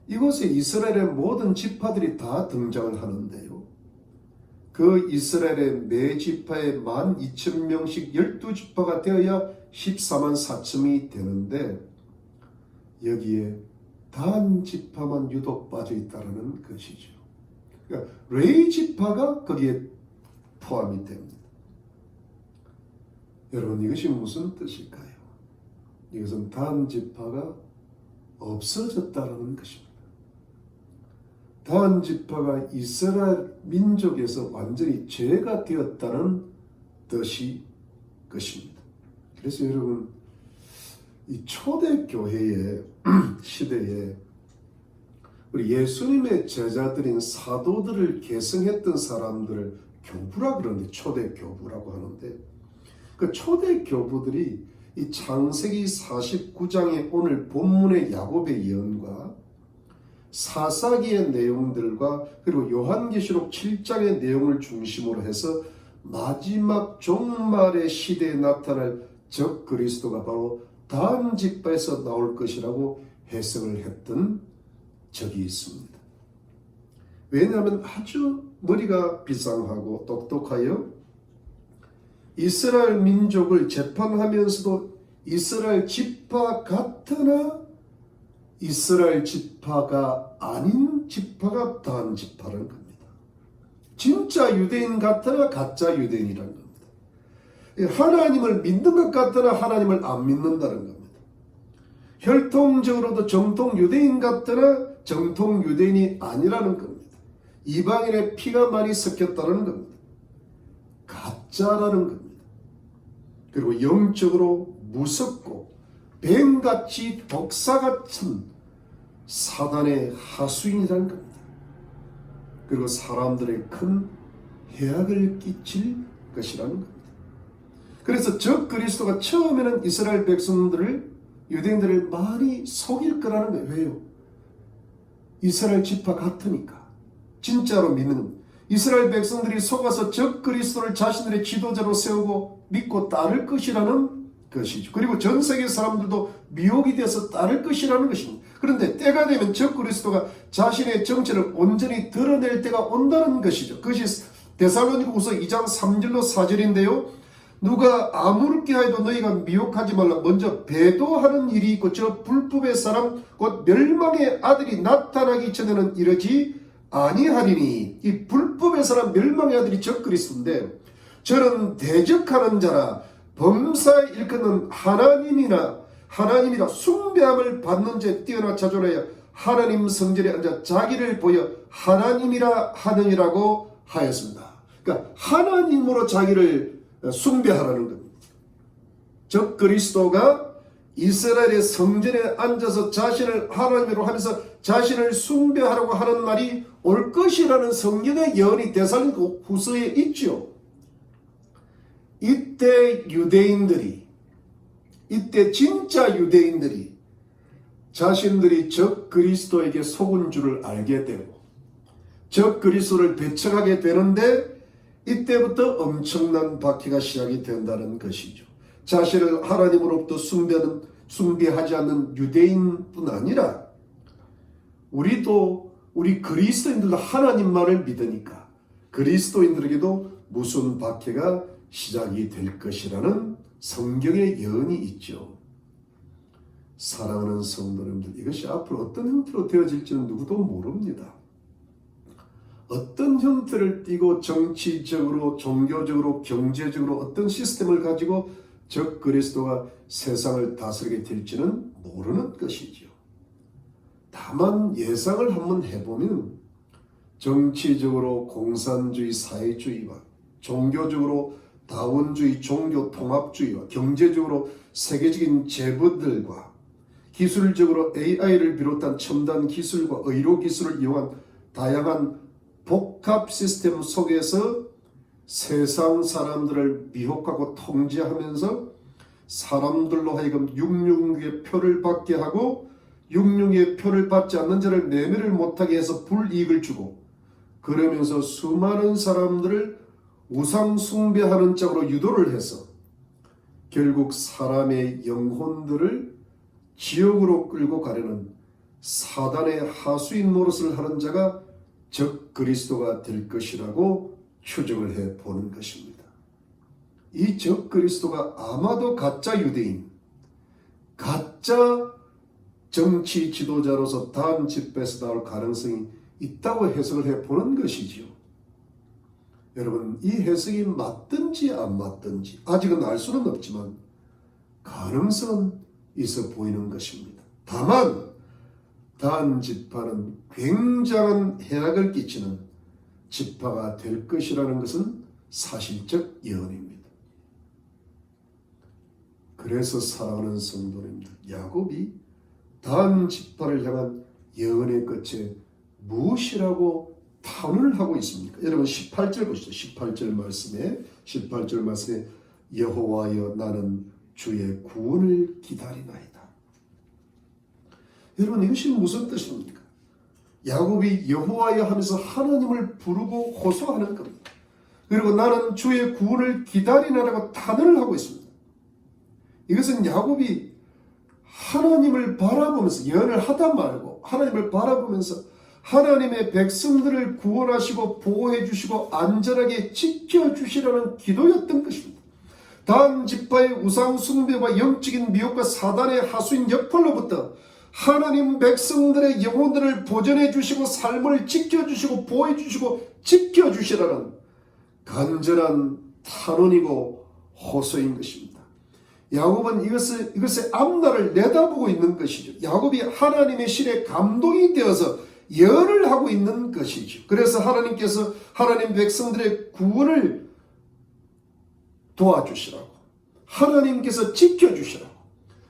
이곳에 이스라엘의 모든 지파들이 다 등장을 하는데요. 그 이스라엘의 매 지파에 12,000명씩 12지파가 되어야 14만 4천이 되는데, 여기에 단 지파만 유독 빠져 있다는 것이죠. 그러니까 레위 지파가 거기에 포함이 됩니다. 여러분, 이것이 무슨 뜻일까요? 이것은 단 지파가 없어졌다는 것입니다. 단 지파가 이스라엘 민족에서 완전히 죄가 되었다는 뜻이 것입니다. 그래서 여러분, 이 초대교회의 시대에 우리 예수님의 제자들인 사도들을 계승했던 사람들을 교부라 그러는데, 초대 교부라고 하는데, 그 초대 교부들이 이 창세기 49장의 오늘 본문의 야곱의 예언과 사사기의 내용들과 그리고 요한계시록 7장의 내용을 중심으로 해서 마지막 종말의 시대에 나타날 적 그리스도가 바로 다한 지파에서 나올 것이라고 해석을 했던 적이 있습니다. 왜냐하면 아주 머리가 비상하고 똑똑하여 이스라엘 민족을 재판하면서도 이스라엘 지파 같으나 이스라엘 지파가 아닌 지파가 다한 지파라는 겁니다. 진짜 유대인 같으나 가짜 유대인이라는 겁니다. 하나님을 믿는 것 같으나 하나님을 안 믿는다는 겁니다. 혈통적으로도 정통 유대인 같으나 정통 유대인이 아니라는 겁니다. 이방인의 피가 많이 섞였다는 겁니다. 가짜라는 겁니다. 그리고 영적으로 무섭고 뱀같이 독사 같은 사단의 하수인이라는 겁니다. 그리고 사람들의 큰 해악을 끼칠 것이라는 겁니다. 그래서 적 그리스도가 처음에는 이스라엘 백성들을, 유대인들을 많이 속일 거라는 거예요. 왜요? 이스라엘 지파 같으니까. 진짜로 믿는 겁니다. 이스라엘 백성들이 속아서 적 그리스도를 자신들의 지도자로 세우고 믿고 따를 것이라는 것이죠. 그리고 전 세계 사람들도 미혹이 돼서 따를 것이라는 것입니다. 그런데 때가 되면 적 그리스도가 자신의 정체를 온전히 드러낼 때가 온다는 것이죠. 그것이 데살로니가후서 2장 3절로 4절인데요. 누가 아무렇게 하여도 너희가 미혹하지 말라. 먼저 배도하는 일이 있고 저 불법의 사람 곧 멸망의 아들이 나타나기 전에는 이러지 아니하리니. 이 불법의 사람 멸망의 아들이 적 그리스도인데, 저는 대적하는 자라 범사에 일컫는 하나님이라 숭배함을 받는 자에 뛰어나 자존하여 하나님 성전에 앉아 자기를 보여 하나님이라 하느니라고 하였습니다. 그러니까 하나님으로 자기를 숭배하라는 겁니다. 적 그리스도가 이스라엘의 성전에 앉아서 자신을 하나님으로 하면서 자신을 숭배하라고 하는 날이 올 것이라는 성경의 예언이 데살로니가후서에 있죠. 이때 유대인들이, 이때 진짜 유대인들이 자신들이 적 그리스도에게 속은 줄을 알게 되고 적 그리스도를 배척하게 되는데, 이때부터 엄청난 박해가 시작이 된다는 것이죠. 자신을 하나님으로부터 숭배하지 않는 유대인뿐 아니라 우리 그리스도인들도 하나님만을 믿으니까 그리스도인들에게도 무슨 박해가 시작이 될 것이라는 성경의 예언이 있죠. 사랑하는 성도님들, 이것이 앞으로 어떤 형태로 되어질지는 누구도 모릅니다. 어떤 형태를 띠고 정치적으로, 종교적으로, 경제적으로 어떤 시스템을 가지고 적 그리스도가 세상을 다스리게 될지는 모르는 것이죠. 다만 예상을 한번 해보면 정치적으로 공산주의 사회주의와 종교적으로 다원주의 종교 통합주의와 경제적으로 세계적인 재벌들과 기술적으로 AI를 비롯한 첨단 기술과 의료 기술을 이용한 다양한 복합 시스템 속에서 세상 사람들을 미혹하고 통제하면서 사람들로 하여금 666의 표를 받게 하고 666의 표를 받지 않는 자를 매매를 못하게 해서 불이익을 주고, 그러면서 수많은 사람들을 우상 숭배하는 쪽으로 유도를 해서 결국 사람의 영혼들을 지옥으로 끌고 가려는 사단의 하수인 노릇을 하는 자가 적 그리스도가 될 것이라고 추정을 해 보는 것입니다. 이 적 그리스도가 아마도 가짜 유대인, 가짜 정치 지도자로서 다음 집회에서 나올 가능성이 있다고 해석을 해 보는 것이지요. 여러분, 이 해석이 맞든지 안 맞든지 아직은 알 수는 없지만 가능성은 있어 보이는 것입니다. 다만 다한 지파는 굉장한 해악을 끼치는 지파가 될 것이라는 것은 사실적 예언입니다. 그래서 사랑하는 성도님들, 야곱이 다한 지파를 향한 영혼의 끝에 무엇이라고 탄원을 하고 있습니까? 여러분 18절 보시죠. 18절 말씀에 여호와여 나는 주의 구원을 기다리나이다. 여러분 이것이 무슨 뜻입니까? 야곱이 여호와여 하면서 하나님을 부르고 호소하는 겁니다. 그리고 나는 주의 구원을 기다리나라고 탄원을 하고 있습니다. 이것은 야곱이 하나님을 바라보면서 예언을 하다 말고 하나님을 바라보면서 하나님의 백성들을 구원하시고 보호해 주시고 안전하게 지켜주시라는 기도였던 것입니다. 단 지파의 우상 숭배와 영적인 미혹과 사단의 하수인 역할로부터 하나님 백성들의 영혼들을 보존해 주시고 삶을 지켜주시고 보호해 주시고 지켜주시라는 간절한 탄원이고 호소인 것입니다. 야곱은 이것의 앞날을 내다보고 있는 것이죠. 야곱이 하나님의 실에 감동이 되어서 예언을 하고 있는 것이죠. 그래서 하나님께서 하나님 백성들의 구원을 도와주시라고, 하나님께서 지켜주시라고,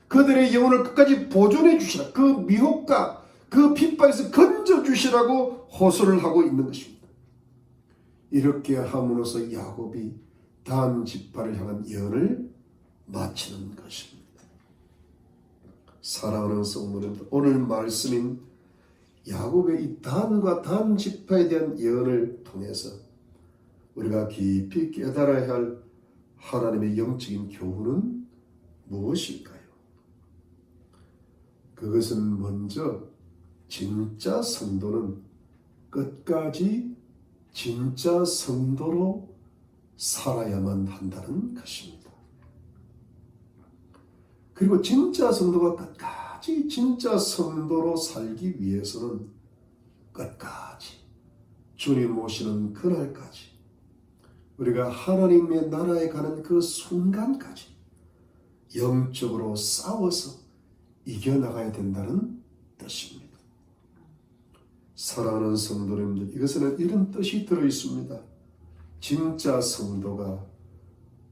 그들의 영혼을 끝까지 보존해 주시라, 그 미혹과 그 핍박에서 건져주시라고 호소를 하고 있는 것입니다. 이렇게 함으로써 야곱이 단 지파를 향한 예언을 마치는 것입니다. 사랑하는 성도님들, 오늘 말씀인 야곱의 이 단과 단 지파에 대한 예언을 통해서 우리가 깊이 깨달아야 할 하나님의 영적인 교훈은 무엇일까요? 그것은 먼저 진짜 성도는 끝까지 진짜 성도로 살아야만 한다는 것입니다. 그리고 진짜 성도가 끝까지 진짜 성도로 살기 위해서는 끝까지 주님 오시는 그날까지 우리가 하나님의 나라에 가는 그 순간까지 영적으로 싸워서 이겨나가야 된다는 뜻입니다. 사랑하는 성도님들, 이것에는 이런 뜻이 들어있습니다. 진짜 성도가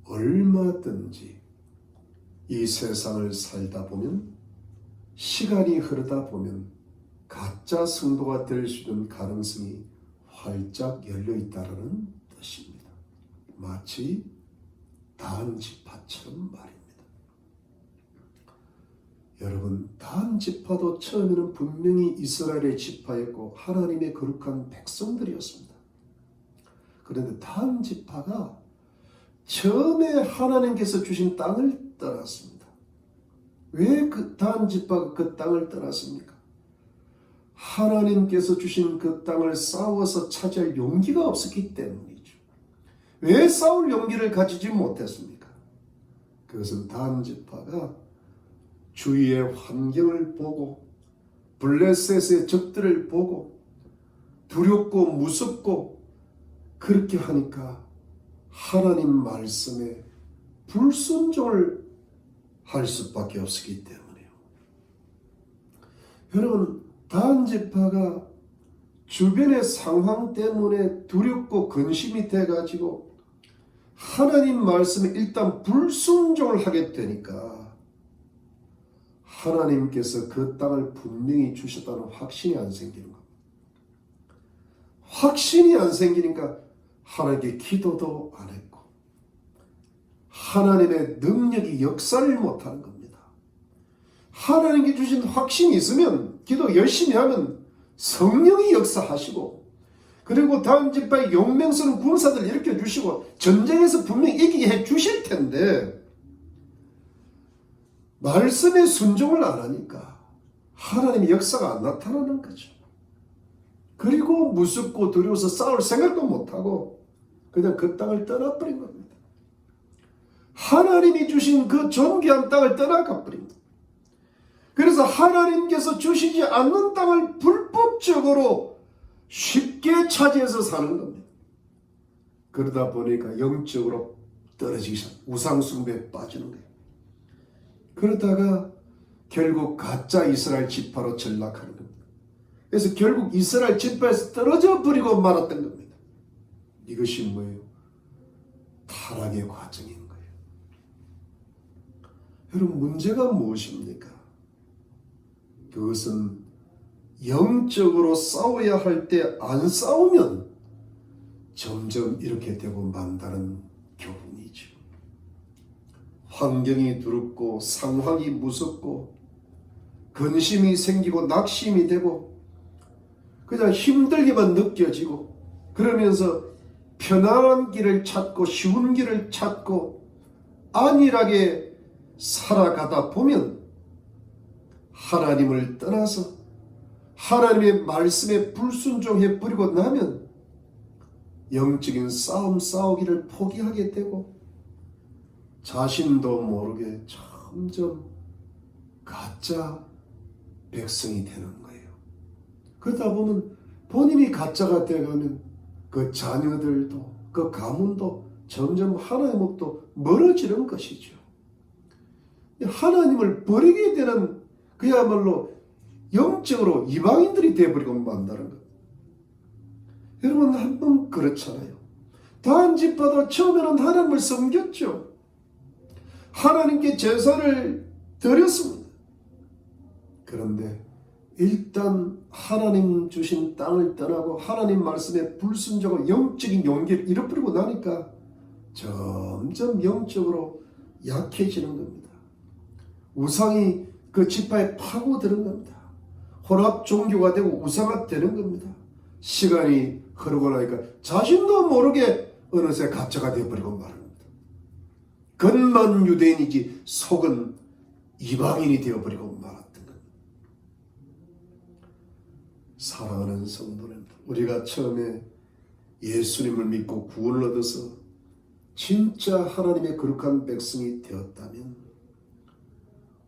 얼마든지 이 세상을 살다 보면, 시간이 흐르다 보면 가짜 성도가 될 수 있는 가능성이 활짝 열려 있다는 뜻입니다. 마치 단 지파처럼 말입니다. 여러분, 단 지파도 처음에는 분명히 이스라엘의 지파였고 하나님의 거룩한 백성들이었습니다. 그런데 단 지파가 처음에 하나님께서 주신 땅을 떠났습니다. 왜 그 단 지파가 그 땅을 떠났습니까? 하나님께서 주신 그 땅을 싸워서 차지할 용기가 없었기 때문이죠. 왜 싸울 용기를 가지지 못했습니까? 그것은 단 지파가 주위의 환경을 보고 블레셋의 적들을 보고 두렵고 무섭고 그렇게 하니까 하나님 말씀에 불순종을 할 수밖에 없었기 때문이에요. 여러분, 단 지파가 주변의 상황 때문에 두렵고 근심이 돼가지고 하나님 말씀에 일단 불순종을 하게 되니까 하나님께서 그 땅을 분명히 주셨다는 확신이 안 생기는 겁니다. 확신이 안 생기니까 하나님께 기도도 안 했고 하나님의 능력이 역사를 못하는 겁니다. 하나님께 주신 확신이 있으면 기도 열심히 하면 성령이 역사하시고 그리고 다음 지파의 용맹스러운 군사들 일으켜 주시고 전쟁에서 분명히 이기게 해 주실 텐데 말씀에 순종을 안 하니까 하나님의 역사가 안 나타나는 거죠. 그리고 무섭고 두려워서 싸울 생각도 못하고 그냥 그 땅을 떠나버린 겁니다. 하나님이 주신 그 존귀한 땅을 떠나가 버립니다. 그래서 하나님께서 주시지 않는 땅을 불법적으로 쉽게 차지해서 사는 겁니다. 그러다 보니까 영적으로 떨어지기 시작, 우상숭배에 빠지는 거예요. 그러다가 결국 가짜 이스라엘 지파로 전락하는 겁니다. 그래서 결국 이스라엘 지파에서 떨어져 버리고 말았던 겁니다. 이것이 뭐예요? 타락의 과정인 거예요. 여러분, 문제가 무엇입니까? 그것은 영적으로 싸워야 할 때 안 싸우면 점점 이렇게 되고 만다는 교훈이죠. 환경이 두렵고 상황이 무섭고 근심이 생기고 낙심이 되고 그냥 힘들게만 느껴지고 그러면서 편안한 길을 찾고 쉬운 길을 찾고 안일하게 살아가다 보면 하나님을 떠나서 하나님의 말씀에 불순종해 버리고 나면 영적인 싸움 싸우기를 포기하게 되고 자신도 모르게 점점 가짜 백성이 되는 거예요. 그러다 보면 본인이 가짜가 되어가면 그 자녀들도 그 가문도 점점 하나님으로부터 멀어지는 것이죠. 하나님을 버리게 되는 그야말로 영적으로 이방인들이 되어버리고 만다는 것. 여러분 한번 그렇잖아요. 단지파도 처음에는 하나님을 섬겼죠. 하나님께 제사를 드렸습니다. 그런데 일단 하나님 주신 땅을 떠나고 하나님 말씀에 불순종하고 영적인 용기를 잃어버리고 나니까 점점 영적으로 약해지는 겁니다. 우상이 그 지파에 파고드는 겁니다. 혼합 종교가 되고 우상화 되는 겁니다. 시간이 흐르고 나니까 자신도 모르게 어느새 가짜가 되어버리고 말합니다. 겉만 유대인이지 속은 이방인이 되어버리고 말았던 겁니다. 사랑하는 성도는 우리가 처음에 예수님을 믿고 구원을 얻어서 진짜 하나님의 거룩한 백성이 되었다면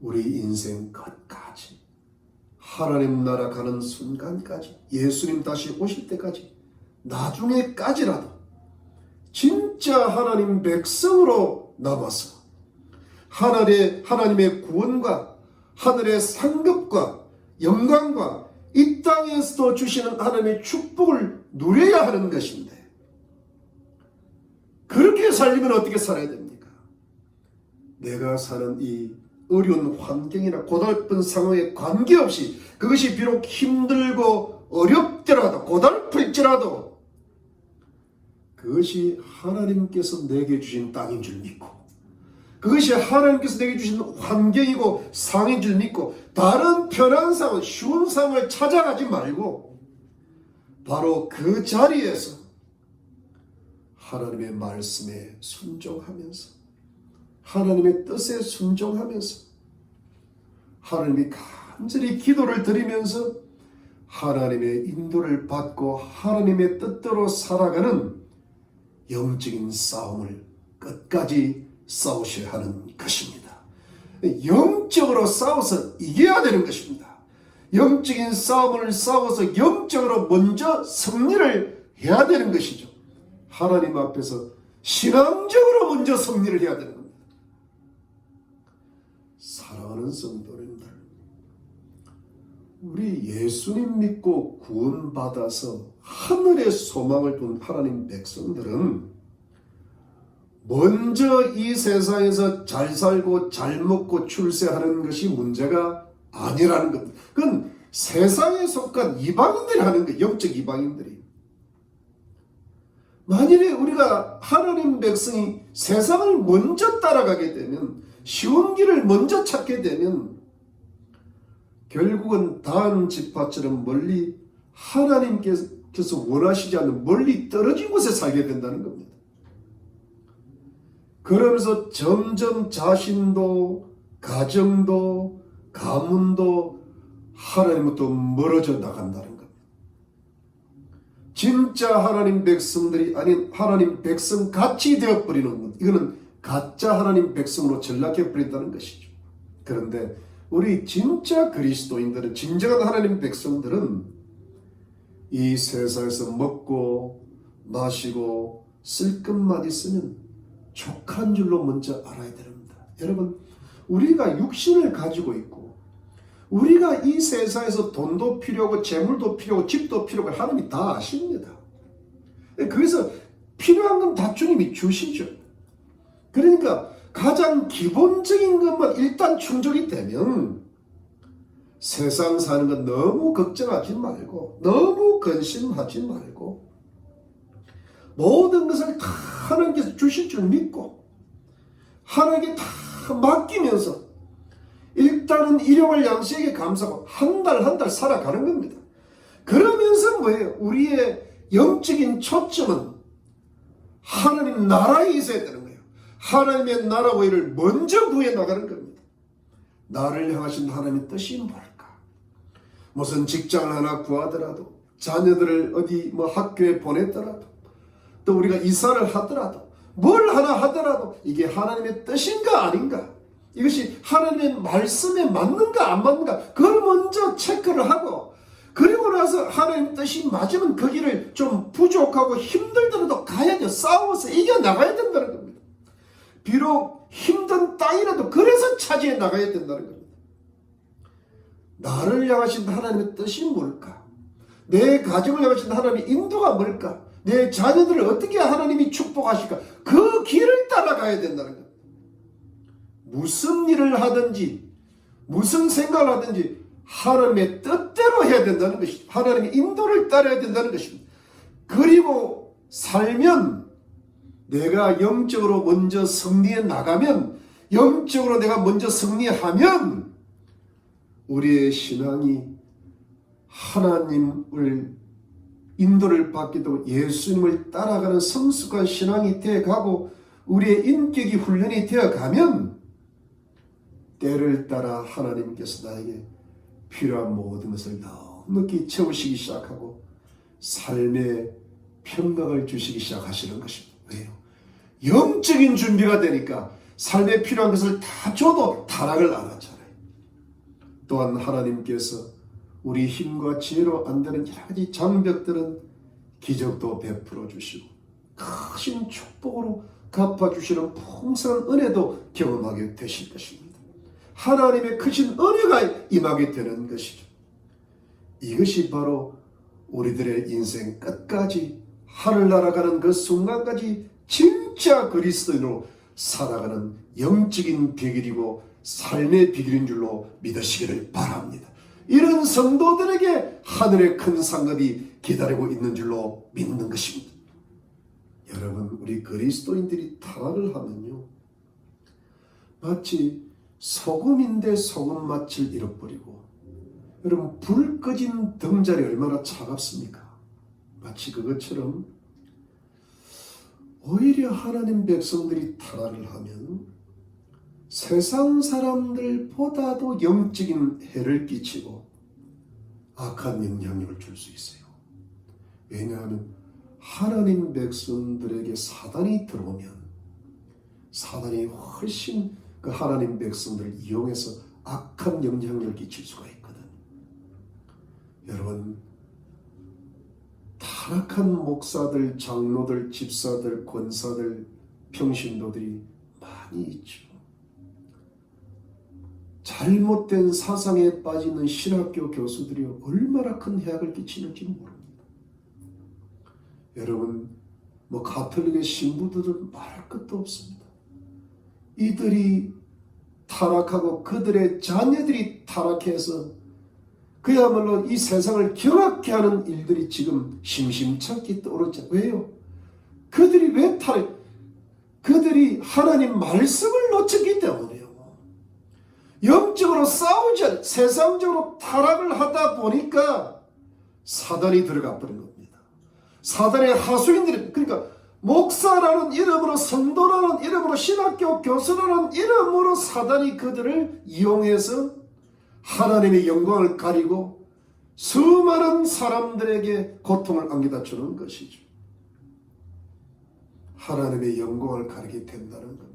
우리 인생 끝까지 하나님 나라 가는 순간까지 예수님 다시 오실 때까지 나중에까지라도 진짜 하나님 백성으로 남아서 하나님의 구원과 하늘의 상급과 영광과 이 땅에서도 주시는 하나님의 축복을 누려야 하는 것인데 그렇게 살려면 어떻게 살아야 됩니까? 내가 사는 이 어려운 환경이나 고달픈 상황에 관계없이 그것이 비록 힘들고 어렵더라도 고달플지라도 그것이 하나님께서 내게 주신 땅인 줄 믿고 그것이 하나님께서 내게 주신 환경이고 상인 줄 믿고 다른 편한 상황, 쉬운 상황을 찾아가지 말고 바로 그 자리에서 하나님의 말씀에 순종하면서 하나님의 뜻에 순종하면서 하나님이 간절히 기도를 드리면서 하나님의 인도를 받고 하나님의 뜻대로 살아가는 영적인 싸움을 끝까지 싸우셔야 하는 것입니다. 영적으로 싸워서 이겨야 되는 것입니다. 영적인 싸움을 싸워서 영적으로 먼저 승리를 해야 되는 것이죠. 하나님 앞에서 신앙적으로 먼저 승리를 해야 되는 겁니다. 사랑하는 성도님들, 우리 예수님 믿고 구원받아서 하늘의 소망을 둔 하나님 백성들은 먼저 이 세상에서 잘 살고 잘 먹고 출세하는 것이 문제가 아니라는 겁니다. 그건 세상에 속한 이방인들이 하는 거예요. 영적 이방인들이. 만일에 우리가 하나님 백성이 세상을 먼저 따라가게 되면 쉬운 길을 먼저 찾게 되면 결국은 다른 지파처럼 멀리 하나님께서 원하시지 않는 멀리 떨어진 곳에 살게 된다는 겁니다. 그러면서 점점 자신도 가정도 가문도 하나님부터 멀어져 나간다는 겁니다. 진짜 하나님 백성들이 아닌 하나님 백성 같이 되어버리는 것, 이거는 가짜 하나님 백성으로 전락해버린다는 것이죠. 그런데 우리 진짜 그리스도인들은, 진정한 하나님 백성들은 이 세상에서 먹고 마시고 쓸 것만 있으면 족한 줄로 먼저 알아야 됩니다. 여러분, 우리가 육신을 가지고 있고 우리가 이 세상에서 돈도 필요하고 재물도 필요하고 집도 필요하고 하나님이 다 아십니다. 그래서 필요한 건 다 주님이 주시죠. 그러니까 가장 기본적인 것만 일단 충족이 되면 세상 사는 건 너무 걱정하지 말고, 너무 근심하지 말고, 모든 것을 다 하나님께서 주실 줄 믿고 하나님께 다 맡기면서 일단은 일용할 양식에게 감사하고 한 달 한 달 살아가는 겁니다. 그러면서 뭐예요? 우리의 영적인 초점은 하나님 나라에 있어야 되는 거예요. 하나님의 나라와 일을 먼저 구해 나가는 겁니다. 나를 향하신 하나님의 뜻이 뭘까? 무슨 직장을 하나 구하더라도, 자녀들을 어디 학교에 보냈더라도, 또 우리가 이사를 하더라도, 뭘 하나 하더라도 이게 하나님의 뜻인가 아닌가, 이것이 하나님의 말씀에 맞는가 안 맞는가, 그걸 먼저 체크를 하고, 그리고 나서 하나님 뜻이 맞으면 그 길을 좀 부족하고 힘들더라도 가야죠. 싸워서 이겨나가야 된다는 겁니다. 비록 힘든 땅이라도 그래서 차지해 나가야 된다는 겁니다. 나를 향하신 하나님의 뜻이 뭘까? 내 가정을 향하신 하나님의 인도가 뭘까? 내 자녀들을 어떻게 하나님이 축복하실까? 그 길을 따라가야 된다는 겁니다. 무슨 일을 하든지 무슨 생각을 하든지 하나님의 뜻대로 해야 된다는 것입니다. 하나님의 인도를 따라야 된다는 것입니다. 그리고 살면 내가 영적으로 먼저 승리해 나가면, 영적으로 내가 먼저 승리하면 우리의 신앙이 하나님을 인도를 받게 되고 예수님을 따라가는 성숙한 신앙이 되어가고 우리의 인격이 훈련이 되어가면 때를 따라 하나님께서 나에게 필요한 모든 것을 넉넉히 채우시기 시작하고 삶의 평강을 주시기 시작하시는 것입니다. 왜요? 영적인 준비가 되니까 삶에 필요한 것을 다 줘도 타락을 안 하잖아요. 또한 하나님께서 우리 힘과 지혜로 안 되는 여러 가지 장벽들은 기적도 베풀어 주시고 크신 축복으로 갚아주시는 풍성한 은혜도 경험하게 되실 것입니다. 하나님의 크신 은혜가 임하게 되는 것이죠. 이것이 바로 우리들의 인생 끝까지 하늘 날아가는 그 순간까지 진짜 그리스도인으로 살아가는 영적인 비결이고 삶의 비결인 줄로 믿으시기를 바랍니다. 이런 성도들에게 하늘의 큰 상급이 기다리고 있는 줄로 믿는 것입니다. 여러분, 우리 그리스도인들이 타락을 하면요, 마치 소금인데 소금 맛을 잃어버리고, 여러분, 불 꺼진 등잔이 얼마나 차갑습니까? 마치 그것처럼 오히려 하나님 백성들이 타락을 하면 세상 사람들보다도 영적인 해를 끼치고 악한 영향력을 줄 수 있어요. 왜냐하면 하나님 백성들에게 사단이 들어오면 사단이 훨씬 그 하나님 백성들을 이용해서 악한 영향력을 끼칠 수가 있거든. 여러분, 타락한 목사들, 장로들, 집사들, 권사들, 평신도들이 많이 있죠. 잘못된 사상에 빠지는 신학교 교수들이 얼마나 큰 해악을 끼치는지 모릅니다. 여러분, 가톨릭의 신부들은 말할 것도 없습니다. 이들이 타락하고 그들의 자녀들이 타락해서 그야말로 이 세상을 경악케 하는 일들이 지금 심심찮게 떠오르죠. 왜요? 그들이 왜 타락? 그들이 하나님 말씀을 놓쳤기 때문에요. 영적으로 싸우지 않고 세상적으로 타락을 하다 보니까 사단이 들어가 버린 겁니다. 사단의 하수인들이, 그러니까 목사라는 이름으로, 성도라는 이름으로, 신학교 교수라는 이름으로 사단이 그들을 이용해서 하나님의 영광을 가리고 수많은 사람들에게 고통을 안겨다 주는 것이죠. 하나님의 영광을 가리게 된다는 겁니다.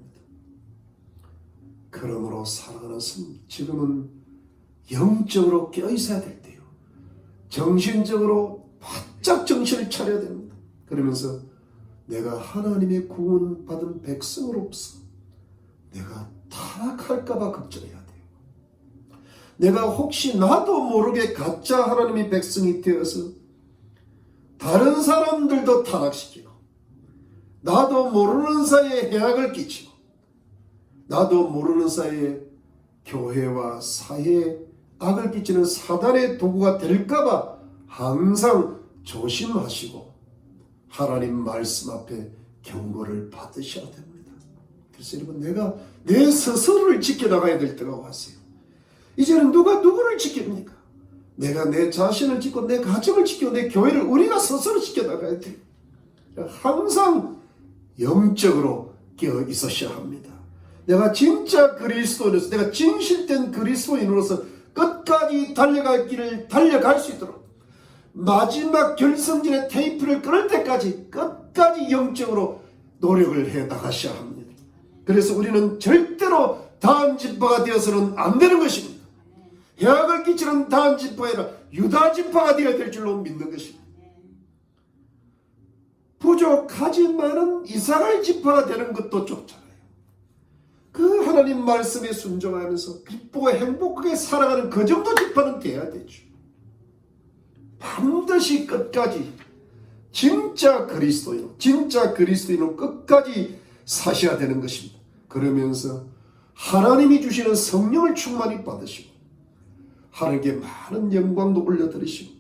그러므로 사랑하는 성도, 지금은 영적으로 깨어있어야 될 때요. 정신적으로 바짝 정신을 차려야 됩니다. 그러면서 내가 하나님의 구원받은 백성으로서 내가 타락할까봐 걱정해야 돼요. 내가 혹시 나도 모르게 가짜 하나님의 백성이 되어서 다른 사람들도 타락시키고 나도 모르는 사이에 해악을 끼치고 나도 모르는 사이에 교회와 사회에 악을 끼치는 사단의 도구가 될까봐 항상 조심하시고 하나님 말씀 앞에 경고를 받으셔야 됩니다. 그래서 여러분, 내가 내 스스로를 지켜나가야 될 때가 왔어요. 이제는 누가 누구를 지킵니까? 내가 내 자신을 지키고 내 가정을 지키고 내 교회를 우리가 스스로 지켜나가야 돼요. 항상 영적으로 깨어 있으셔야 합니다. 내가 진짜 그리스도인으로서, 내가 진실된 그리스도인으로서 끝까지 달려갈 길을 달려갈 수 있도록 마지막 결승진의 테이프를 끊을 때까지 끝까지 영적으로 노력을 해 나가셔야 합니다. 그래서 우리는 절대로 다한 지파가 되어서는 안 되는 것입니다. 해악을 끼치는 다한 지파가 아니라 유다 지파가 되어야 될 줄로 믿는 것입니다. 부족하지만은 이스라엘 지파가 되는 것도 좋잖아요. 그 하나님 말씀에 순종하면서 기쁘고 행복하게 살아가는 그 정도 지파는 돼야 되죠. 반드시 끝까지 진짜 그리스도인으로 끝까지 사셔야 되는 것입니다. 그러면서 하나님이 주시는 성령을 충만히 받으시고 하나님께 많은 영광도 올려드리시고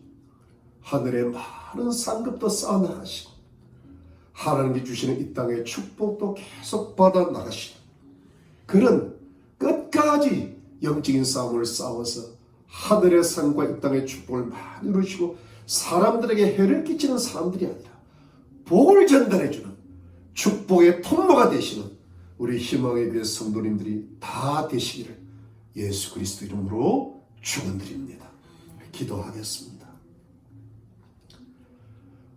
하늘에 많은 상급도 쌓아나가시고 하나님이 주시는 이 땅의 축복도 계속 받아 나가시고 그런 끝까지 영적인 싸움을 싸워서 하늘의 상과 이 땅의 축복을 많이 이루시고 사람들에게 해를 끼치는 사람들이 아니라 복을 전달해주는 축복의 통로가 되시는 우리 희망의 교회 성도님들이 다 되시기를 예수 그리스도 이름으로 축원드립니다. 기도하겠습니다.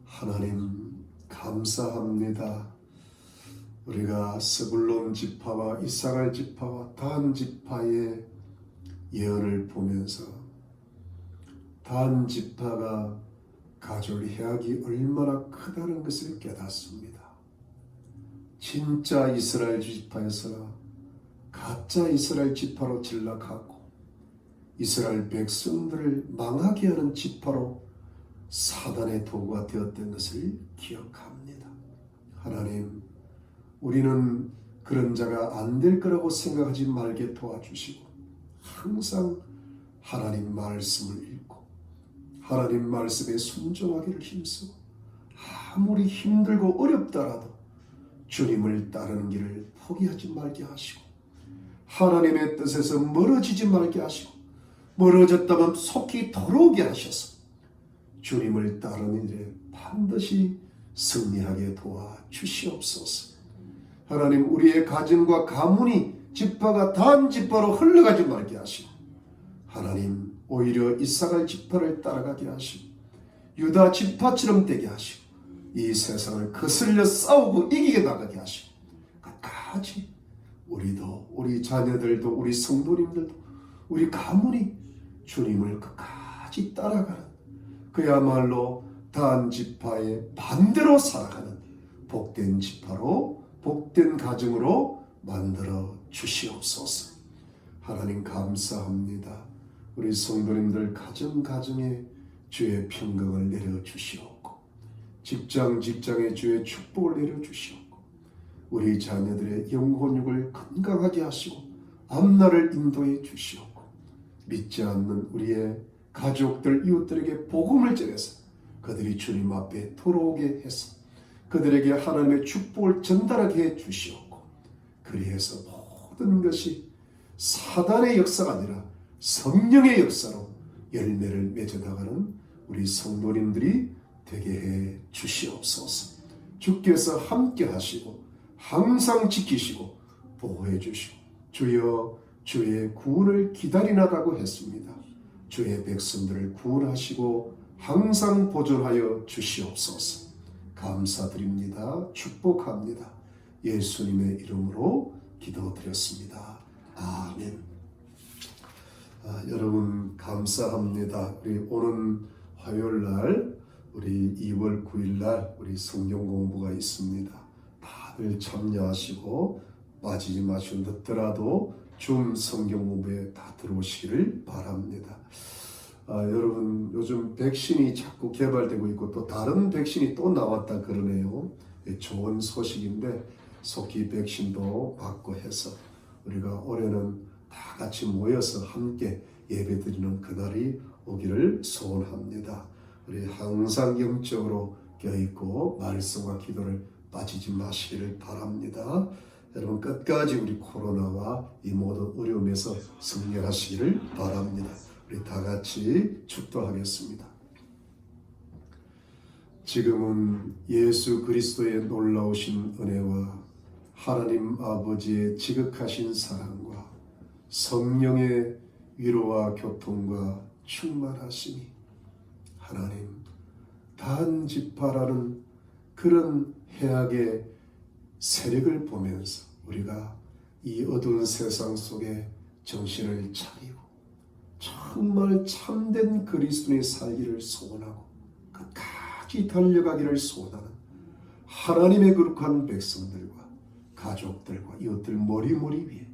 하나님 감사합니다. 우리가 스불론 지파와 이사갈 지파와 단 지파의 예언을 보면서 단 지파가 가져올 해악이 얼마나 크다는 것을 깨닫습니다. 진짜 이스라엘 지파에서 가짜 이스라엘 지파로 전락하고 이스라엘 백성들을 망하게 하는 지파로 사단의 도구가 되었던 것을 기억합니다. 하나님, 우리는 그런 자가 안 될 거라고 생각하지 말게 도와주시고 항상 하나님 말씀을 읽고 하나님 말씀에 순종하기를 힘쓰고 아무리 힘들고 어렵더라도 주님을 따르는 길을 포기하지 말게 하시고 하나님의 뜻에서 멀어지지 말게 하시고 멀어졌다면 속히 돌아오게 하셔서 주님을 따르는 일에 반드시 승리하게 도와주시옵소서. 하나님, 우리의 가정과 가문이 지파가 단 지파로 흘러가지 말게 하시고 하나님, 오히려 이사갈 지파를 따라가게 하시고 유다 지파처럼 되게 하시고 이 세상을 거슬려 싸우고 이기게 나가게 하시고 끝까지 우리도 우리 자녀들도 우리 성도님들도 우리 가문이 주님을 끝까지 따라가는 그야말로 단 지파의 반대로 살아가는 복된 지파로 복된 가정으로 만들어 주시옵소서. 하나님 감사합니다. 우리 성도님들 가정가정에 주의 평강을 내려주시옵고 직장에 주의 축복을 내려주시옵고 우리 자녀들의 영혼육을 건강하게 하시고 앞날을 인도해 주시옵고 믿지 않는 우리의 가족들 이웃들에게 복음을 전해서 그들이 주님 앞에 돌아오게 해서 그들에게 하나님의 축복을 전달하게 해 주시옵고 그리해서 모든 것이 사단의 역사가 아니라 성령의 역사로 열매를 맺어나가는 우리 성도님들이 되게 해 주시옵소서. 주께서 함께 하시고 항상 지키시고 보호해 주시고 주여 주의 구원을 기다리나라고 했습니다. 주의 백성들을 구원하시고 항상 보존하여 주시옵소서. 감사드립니다. 축복합니다. 예수님의 이름으로 기도드렸습니다. 아멘. 여러분 감사합니다. 우리 오는 화요일날 우리 2월 9일날 우리 성경 공부가 있습니다. 다들 참여하시고 빠지지 마시고 늦더라도 줌 성경 공부에 다 들어오시기를 바랍니다. 여러분 요즘 백신이 자꾸 개발되고 있고 또 다른 백신이 또 나왔다 그러네요. 좋은 소식인데 속히 백신도 받고 해서 우리가 올해는 다 같이 모여서 함께 예배드리는 그날이 오기를 소원합니다. 우리 항상 영적으로 껴있고 말씀과 기도를 빠지지 마시기를 바랍니다. 여러분 끝까지 우리 코로나와 이 모든 어려움에서 승리하시기를 바랍니다. 우리 다 같이 축도하겠습니다. 지금은 예수 그리스도의 놀라우신 은혜와 하나님 아버지의 지극하신 사랑과 성령의 위로와 교통과 충만하심이 하나님 단지파라는 그런 해악의 세력을 보면서 우리가 이 어두운 세상 속에 정신을 차리고 정말 참된 그리스도의 살기를 소원하고 끝까지 달려가기를 소원하는 하나님의 거룩한 백성들과 가족들과 이웃들 머리머리 위에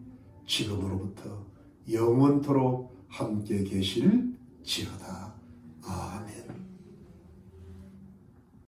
지금으로부터 영원토록 함께 계실지어다. 아멘.